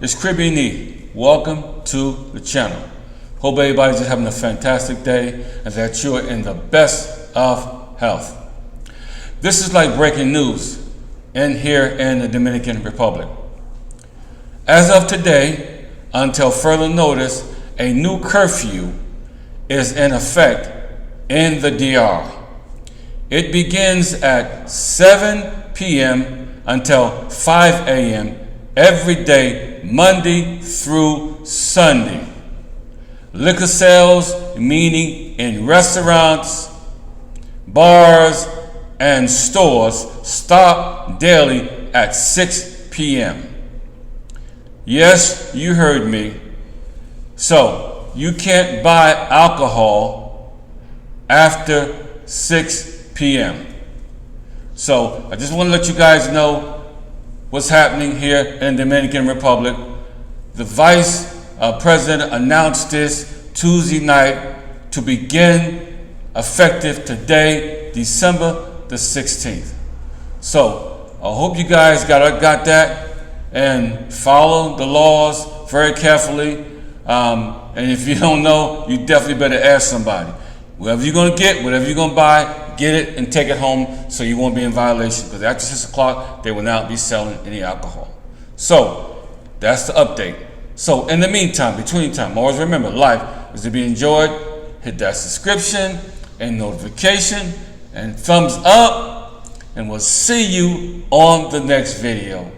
It's Caribbean E. Welcome to the channel. Hope everybody's just having a fantastic day and that you're in the best of health. This is like breaking news here in the Dominican Republic. As of today, until further notice, a new curfew is in effect in the DR. It begins at 7 p.m. until 5 a.m. every day, Monday through Sunday. Liquor sales, meaning in restaurants, bars, and stores, stop daily at 6 p.m. Yes, you heard me. So, you can't buy alcohol after 6 p.m. So, I just want to let you guys know what's happening here in the Dominican Republic. The Vice President announced this Tuesday night to begin effective today, December the 16th. So, I hope you guys got that and follow the laws very carefully. And if you don't know, you definitely better ask somebody. Whatever you're going to get, whatever you're going to buy, get it and take it home so you won't be in violation. Because after 6 o'clock, they will not be selling any alcohol. So, that's the update. So, in the meantime, between time, always remember, life is to be enjoyed. Hit that subscription and notification and thumbs up. And we'll see you on the next video.